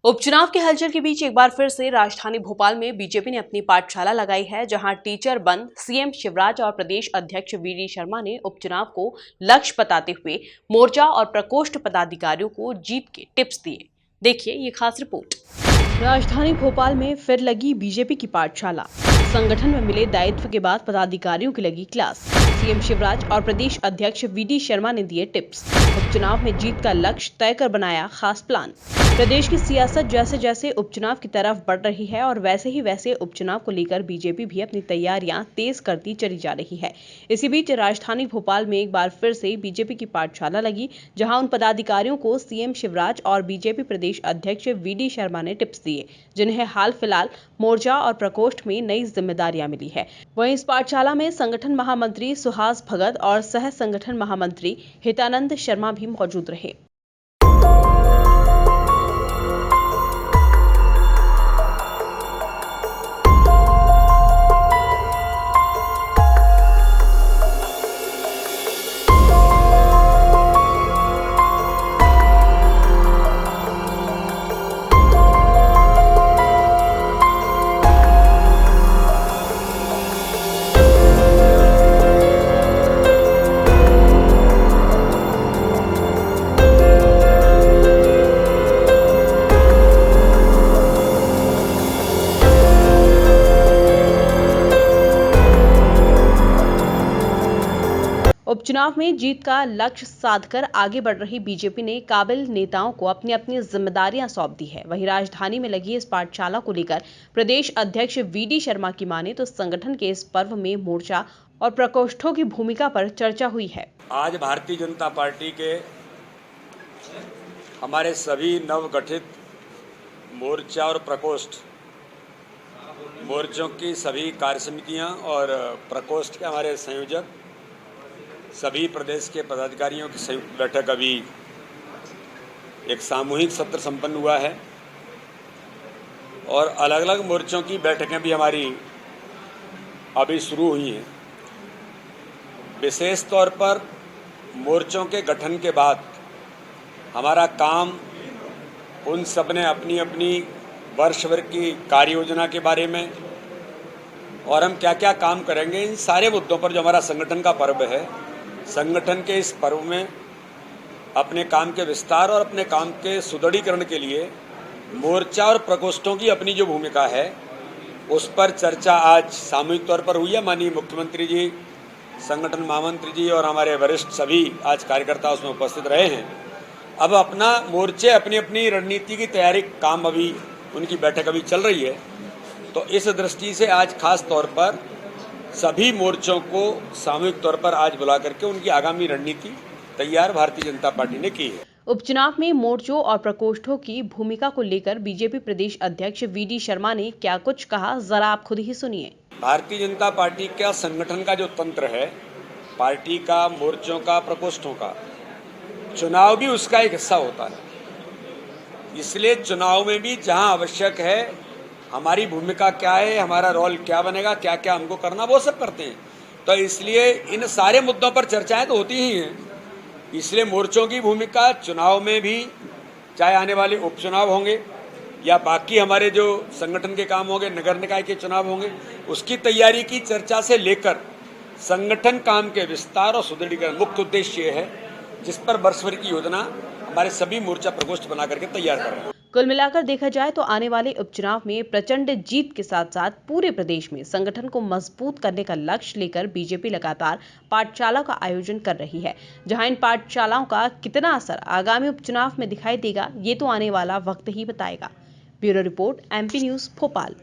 उपचुनाव के हलचल के बीच एक बार फिर से राजधानी भोपाल में बीजेपी ने अपनी पाठशाला लगाई है, जहां टीचर बंद सीएम शिवराज और प्रदेश अध्यक्ष वीडी शर्मा ने उपचुनाव को लक्ष्य बताते हुए मोर्चा और प्रकोष्ठ पदाधिकारियों को जीत के टिप्स दिए। देखिए ये खास रिपोर्ट। राजधानी भोपाल में फिर लगी बीजेपी की पाठशाला। संगठन में मिले दायित्व के बाद पदाधिकारियों की लगी क्लास। सीएम शिवराज और प्रदेश अध्यक्ष वीडी शर्मा ने दिए टिप्स। उपचुनाव में जीत का लक्ष्य तय कर बनाया खास प्लान। प्रदेश की सियासत जैसे जैसे उपचुनाव की तरफ बढ़ रही है और वैसे ही वैसे उपचुनाव को लेकर बीजेपी भी अपनी तैयारियां तेज करती चली जा रही है। इसी बीच राजधानी भोपाल में एक बार फिर से बीजेपी की पाठशाला लगी, जहां उन पदाधिकारियों को सीएम शिवराज और बीजेपी प्रदेश अध्यक्ष वीडी शर्मा ने टिप्स दिए, जिन्हें हाल फिलहाल मोर्चा और प्रकोष्ठ में नई जिम्मेदारियां मिली है। वहीं इस पाठशाला में संगठन महामंत्री सुहास भगत और सह संगठन महामंत्री हितानंद शर्मा भी मौजूद रहे। उपचुनाव में जीत का लक्ष्य साधकर आगे बढ़ रही बीजेपी ने काबिल नेताओं को अपनी अपनी जिम्मेदारियां सौंप दी है। वहीं राजधानी में लगी इस पाठशाला को लेकर प्रदेश अध्यक्ष वीडी शर्मा की माने तो संगठन के इस पर्व में मोर्चा और प्रकोष्ठों की भूमिका पर चर्चा हुई है। आज भारतीय जनता पार्टी के हमारे सभी नवगठित मोर्चा और प्रकोष्ठ मोर्चों की सभी कार्य समितियां और प्रकोष्ठ के हमारे संयोजक सभी प्रदेश के पदाधिकारियों की संयुक्त बैठक अभी एक सामूहिक सत्र संपन्न हुआ है और अलग अलग मोर्चों की बैठकें भी हमारी अभी शुरू हुई हैं। विशेष तौर पर मोर्चों के गठन के बाद हमारा काम उन सब ने अपनी अपनी वर्ष भर की कार्य योजना के बारे में और हम क्या क्या काम करेंगे, इन सारे मुद्दों पर जो हमारा संगठन का पर्व है, संगठन के इस पर्व में अपने काम के विस्तार और अपने काम के सुदृढ़ीकरण के लिए मोर्चा और प्रकोष्ठों की अपनी जो भूमिका है उस पर चर्चा आज सामूहिक तौर पर हुई है। माननीय मुख्यमंत्री जी, संगठन महामंत्री जी और हमारे वरिष्ठ सभी आज कार्यकर्ता उसमें उपस्थित रहे हैं। अब अपना मोर्चे अपनी अपनी रणनीति की तैयारी काम अभी उनकी बैठक अभी चल रही है, तो इस दृष्टि से आज खास तौर पर सभी मोर्चों को सामूहिक तौर पर आज बुला करके उनकी आगामी रणनीति तैयार भारतीय जनता पार्टी ने की है। उपचुनाव में मोर्चों और प्रकोष्ठों की भूमिका को लेकर बीजेपी प्रदेश अध्यक्ष वीडी शर्मा ने क्या कुछ कहा, जरा आप खुद ही सुनिए। भारतीय जनता पार्टी का संगठन का जो तंत्र है, पार्टी का, मोर्चों का, प्रकोष्ठों का, चुनाव भी उसका एक हिस्सा होता है। इसलिए चुनाव में भी जहां आवश्यक है हमारी भूमिका क्या है, हमारा रोल क्या बनेगा, क्या क्या हमको करना, वो सब करते हैं। तो इसलिए इन सारे मुद्दों पर चर्चाएं तो होती ही हैं। इसलिए मोर्चों की भूमिका चुनाव में भी, चाहे आने वाले उपचुनाव होंगे या बाकी हमारे जो संगठन के काम होंगे, नगर निकाय के चुनाव होंगे, उसकी तैयारी की चर्चा से लेकर संगठन काम के विस्तार और सुदृढ़ीकरण मुख्य उद्देश्य ये है, जिस पर वर्ष भर की योजना हमारे सभी मोर्चा प्रकोष्ठ बना करके तैयार कर रहे हैं। कुल मिलाकर देखा जाए तो आने वाले उपचुनाव में प्रचंड जीत के साथ साथ पूरे प्रदेश में संगठन को मजबूत करने का लक्ष्य लेकर बीजेपी लगातार पाठशाला का आयोजन कर रही है। जहां इन पाठशालाओं का कितना असर आगामी उपचुनाव में दिखाई देगा, ये तो आने वाला वक्त ही बताएगा। Bureau report, MP news, Bhopal.